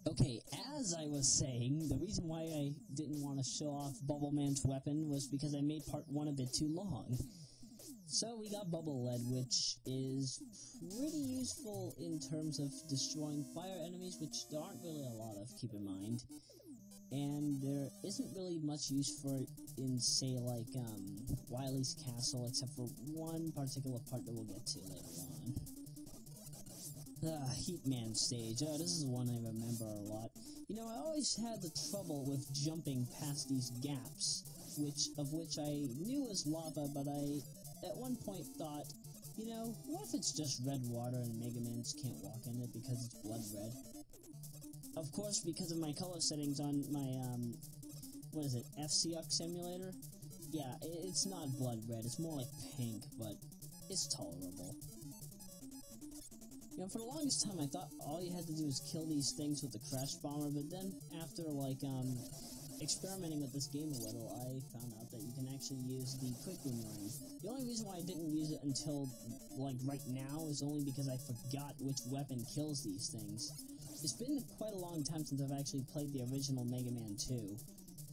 Okay, as I was saying, the reason why I didn't want to show off Bubble Man's weapon was because I made part 1 a bit too long. So we got Bubble Lead, which is pretty useful in terms of destroying fire enemies, which there aren't really a lot of, keep in mind. And there isn't really much use for it in, say, like, Wiley's castle, except for one particular part that we'll get to later on. Heatman stage. Oh, this is one I remember a lot. You know, I always had the trouble with jumping past these gaps, of which I knew was lava, but I, at one point, thought, you know, what if it's just red water and Mega Man just can't walk in it because it's blood red? Of course, because of my color settings on my, what is it, FCUX simulator? Yeah, it's not blood red, it's more like pink, but it's tolerable. You know, for the longest time, I thought all you had to do was kill these things with the Crash Bomber, but then, after, like, experimenting with this game a little, I found out that you can actually use the Quick Boomerang. The only reason why I didn't use it until, like, right now is only because I forgot which weapon kills these things. It's been quite a long time since I've actually played the original Mega Man 2.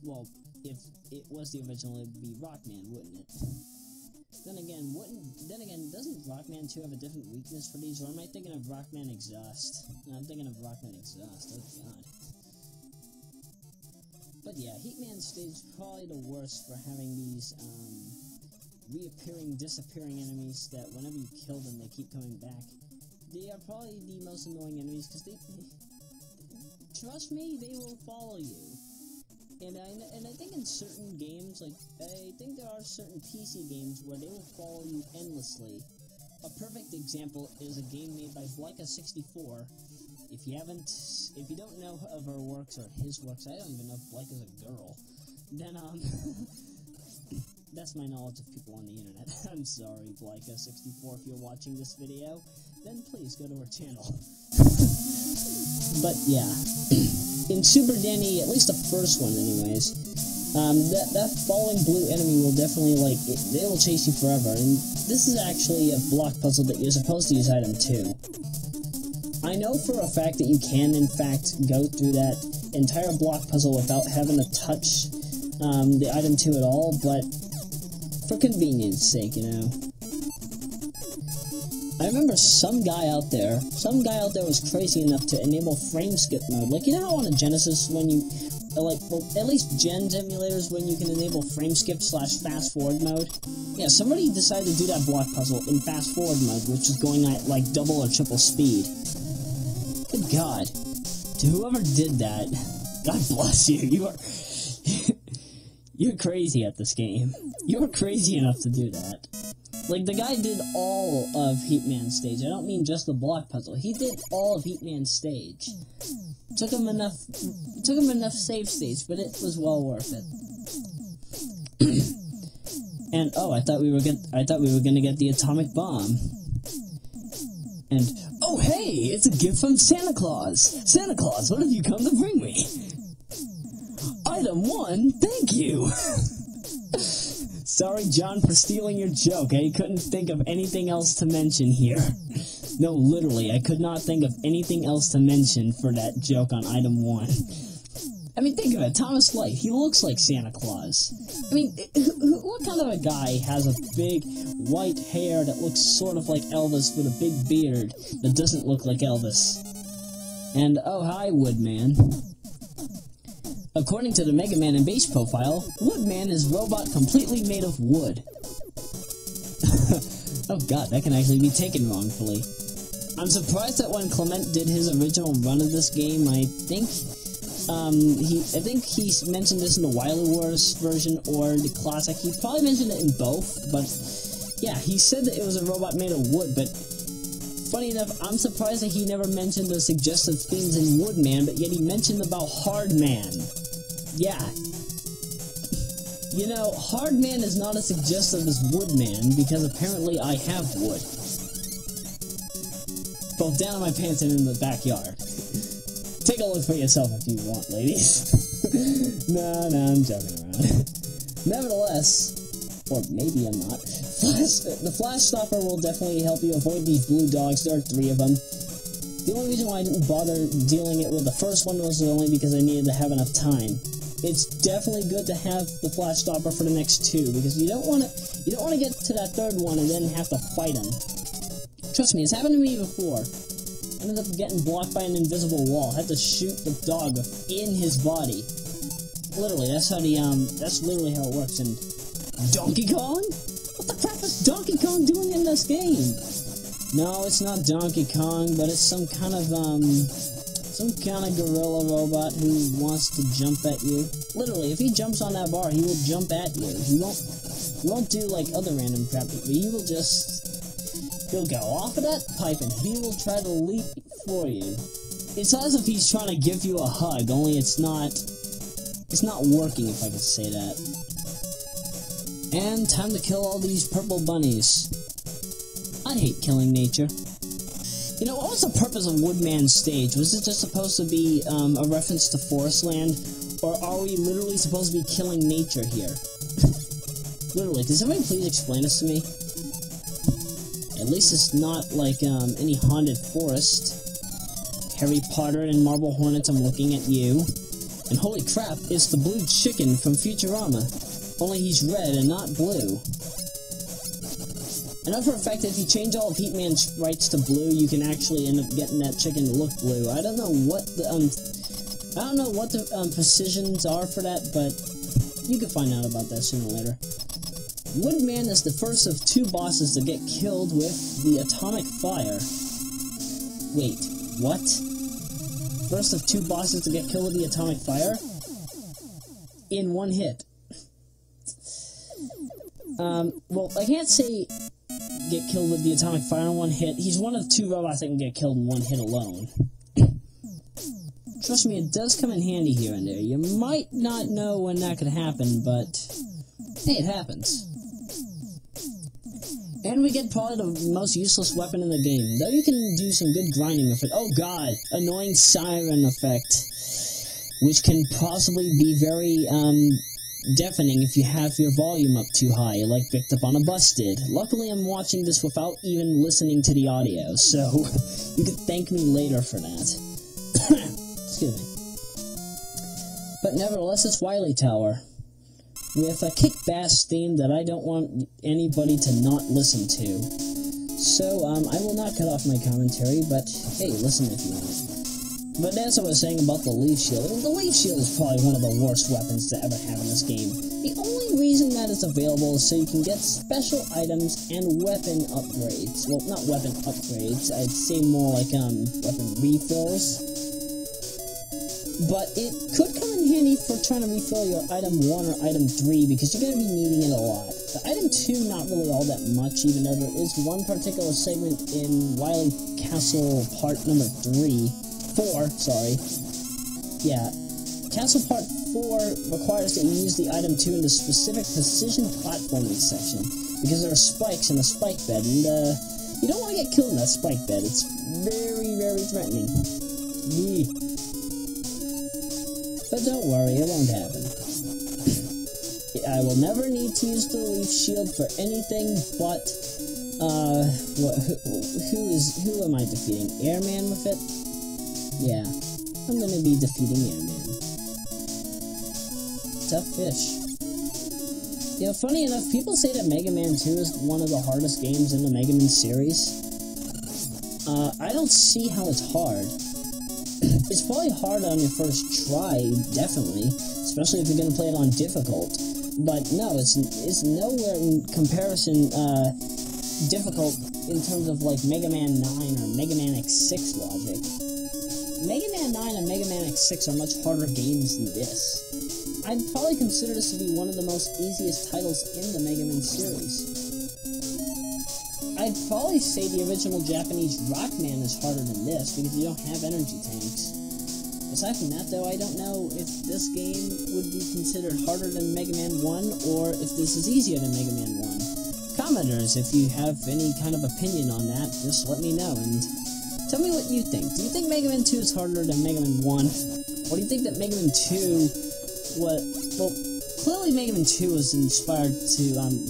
Well, if it was the original, it would be Rockman, wouldn't it? Then again, doesn't Rockman 2 have a different weakness for these, or am I thinking of Rockman Exhaust? No, I'm thinking of Rockman Exhaust, oh god. But yeah, Heatman stage is probably the worst for having these, reappearing, disappearing enemies that whenever you kill them, they keep coming back. They are probably the most annoying enemies, because trust me, they will follow you. And I think in certain games, like, I think there are certain PC games where they will follow you endlessly. A perfect example is a game made by Blyka64. If you don't know of her works, or his works, I don't even know if Blyka's a girl, then, that's my knowledge of people on the internet. I'm sorry, Blyka64, if you're watching this video, then please go to her channel. But, yeah. In Super Danny, at least the first one anyways, that falling blue enemy will definitely, like, they will chase you forever, and this is actually a block puzzle that you're supposed to use item 2. I know for a fact that you can, in fact, go through that entire block puzzle without having to touch, the item 2 at all, but for convenience sake, you know. I remember some guy out there was crazy enough to enable frame skip mode. Like, you know how on a Genesis, when you, like, well, at least Gen emulators, when you can enable frame skip / fast forward mode? Yeah, somebody decided to do that block puzzle in fast forward mode, which is going at, like, double or triple speed. Good God. To whoever did that, God bless you. You're crazy at this game. You're crazy enough to do that. Like, the guy did all of Heatman stage. I don't mean just the block puzzle. He did all of Heatman stage. Took him enough save states, but it was well worth it. And oh, I thought we were gonna get the atomic bomb. And oh hey, it's a gift from Santa Claus. Santa Claus, what have you come to bring me? Item 1, thank you. Sorry, John, for stealing your joke. I couldn't think of anything else to mention here. No, literally, I could not think of anything else to mention for that joke on item 1. I mean, think of it. Thomas Light, he looks like Santa Claus. I mean, what kind of a guy has a big white hair that looks sort of like Elvis with a big beard that doesn't look like Elvis? And, oh, hi, Woodman. According to the Mega Man and base profile, Woodman is robot completely made of wood. Oh god, that can actually be taken wrongfully. I'm surprised that when Clement did his original run of this game, I think he mentioned this in the Wiley Wars version or the classic. He probably mentioned it in both, but yeah, he said that it was a robot made of wood, but funny enough, I'm surprised that he never mentioned the suggestive themes in Woodman, but yet he mentioned about Hardman. Yeah. You know, Hardman is not as suggestive as Woodman, because apparently I have wood. Both down in my pants and in the backyard. Take a look for yourself if you want, ladies. No, I'm joking around. Nevertheless, or maybe I'm not, the Flash Stopper will definitely help you avoid these blue dogs. There are 3 of them. The only reason why I didn't bother dealing it with the first one was only because I needed to have enough time. It's definitely good to have the flash stopper for the next two, because you don't want to get to that third one and then have to fight him. Trust me, it's happened to me before. I ended up getting blocked by an invisible wall. I had to shoot the dog in his body. Literally, that's literally how it works. And Donkey Kong? What the crap is Donkey Kong doing in this game? No, it's not Donkey Kong, but it's some kind of gorilla robot who wants to jump at you. Literally, if he jumps on that bar, he will jump at you. He won't do like other random crap, but he'll go off of that pipe and he will try to leap for you. It's as if he's trying to give you a hug, only it's not working, if I could say that. And time to kill all these purple bunnies. I hate killing nature. You know, what was the purpose of Woodman's stage? Was it just supposed to be a reference to Forestland? Or are we literally supposed to be killing nature here? Literally, can somebody please explain this to me? At least it's not like any haunted forest. Harry Potter and Marble Hornets, I'm looking at you. And holy crap, it's the blue chicken from Futurama. Only he's red and not blue. I know for a fact that if you change all of Heatman's sprites to blue, you can actually end up getting that chicken to look blue. I don't know what the precisions are for that, but you can find out about that sooner or later. Woodman is the first of two bosses to get killed with the atomic fire. Wait, what? First of two bosses to get killed with the atomic fire? In one hit. Well, I can't say get killed with the atomic fire in one hit. He's one of two robots that can get killed in one hit alone. Trust me, it does come in handy here and there. You might not know when that could happen, but hey, it happens. And we get probably the most useless weapon in the game, though you can do some good grinding with it. Oh god, annoying siren effect, which can possibly be very, deafening if you have your volume up too high, like Picked Up on a Bus did. Luckily, I'm watching this without even listening to the audio, so you can thank me later for that. Excuse me. But nevertheless, it's Wiley Tower, with a kick bass theme that I don't want anybody to not listen to. So, I will not cut off my commentary, but hey, listen if you want. But as I was saying about the Leaf Shield, the Leaf Shield is probably one of the worst weapons to ever have in this game. The only reason that it's available is so you can get special items and weapon upgrades. Well, not weapon upgrades, I'd say more like, weapon refills. But it could come in handy for trying to refill your item 1 or item 3, because you're going to be needing it a lot. The item 2, not really all that much, even though there is one particular segment in Wiley Castle part number 4, sorry. Yeah. Castle Part 4 requires that you use the item 2 in the specific precision platforming section, because there are spikes in the spike bed, and, you don't want to get killed in that spike bed. It's very, very threatening. Yee. But don't worry, it won't happen. I will never need to use the Leaf Shield for anything but, who am I defeating? Airman with it? Yeah, I'm gonna be defeating Airman. Tough fish. You know, funny enough, people say that Mega Man 2 is one of the hardest games in the Mega Man series. I don't see how it's hard. It's probably hard on your first try, definitely, especially if you're gonna play it on difficult. But no, it's nowhere in comparison, difficult in terms of like Mega Man 9 or Mega Man X6 logic. Mega Man 9 and Mega Man X6 are much harder games than this. I'd probably consider this to be one of the most easiest titles in the Mega Man series. I'd probably say the original Japanese Rockman is harder than this, because you don't have energy tanks. Aside from that, though, I don't know if this game would be considered harder than Mega Man 1, or if this is easier than Mega Man 1. Commenters, if you have any kind of opinion on that, just let me know, and tell me what you think. Do you think Mega Man 2 is harder than Mega Man 1? Or do you think that Mega Man 2 well, clearly Mega Man 2 was inspired to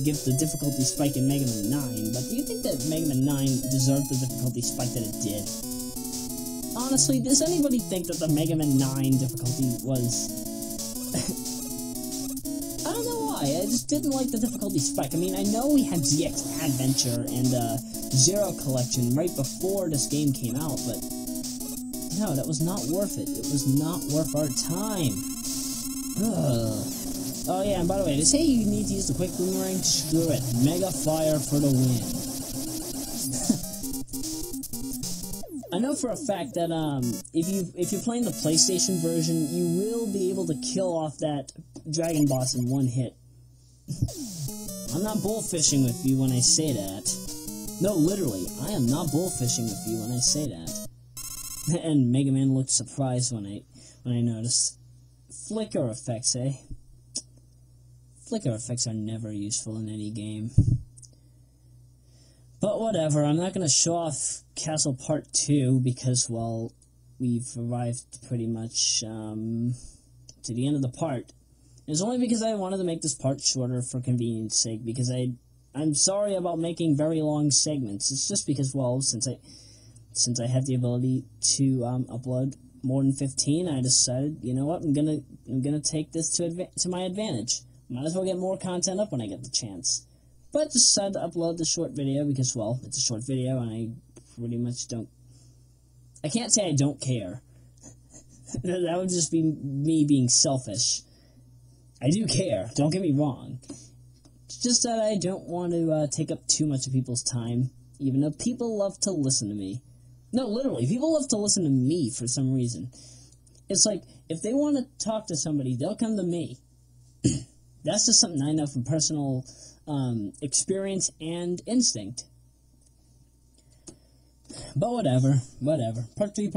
give the difficulty spike in Mega Man 9, but do you think that Mega Man 9 deserved the difficulty spike that it did? honestly, does anybody think that the Mega Man 9 difficulty was... I don't know why, I just didn't like the difficulty spike. I mean, I know we had ZX Adventure and Zero Collection right before this game came out, but no, that was not worth it. It was not worth our time. Ugh. Oh yeah, and by the way, they say you need to use the quick boomerang. Screw it. Megafire for the win. I know for a fact that if you're playing the PlayStation version, you will be able to kill off that dragon boss in one hit. I'm not bullfishing with you when I say that. No, literally, I am not bullfishing with you when I say that. And Mega Man looked surprised when I noticed. Flicker effects, eh? Flicker effects are never useful in any game. But whatever, I'm not going to show off Castle Part 2 because, well, we've arrived pretty much to the end of the part. It's only because I wanted to make this part shorter for convenience sake, because I'm sorry about making very long segments. It's just because, well, since I have the ability to upload more than 15, I decided, you know what, I'm gonna take this to my advantage. Might as well get more content up when I get the chance. But decided to upload the short video because, well, it's a short video and I pretty much don't... I can't say I don't care. That would just be me being selfish. I do care, don't get me wrong. It's just that I don't want to take up too much of people's time, even though people love to listen to me. No, literally, people love to listen to me for some reason. It's like, if they want to talk to somebody, they'll come to me. That's just something I know from personal experience and instinct. But whatever. Part 3,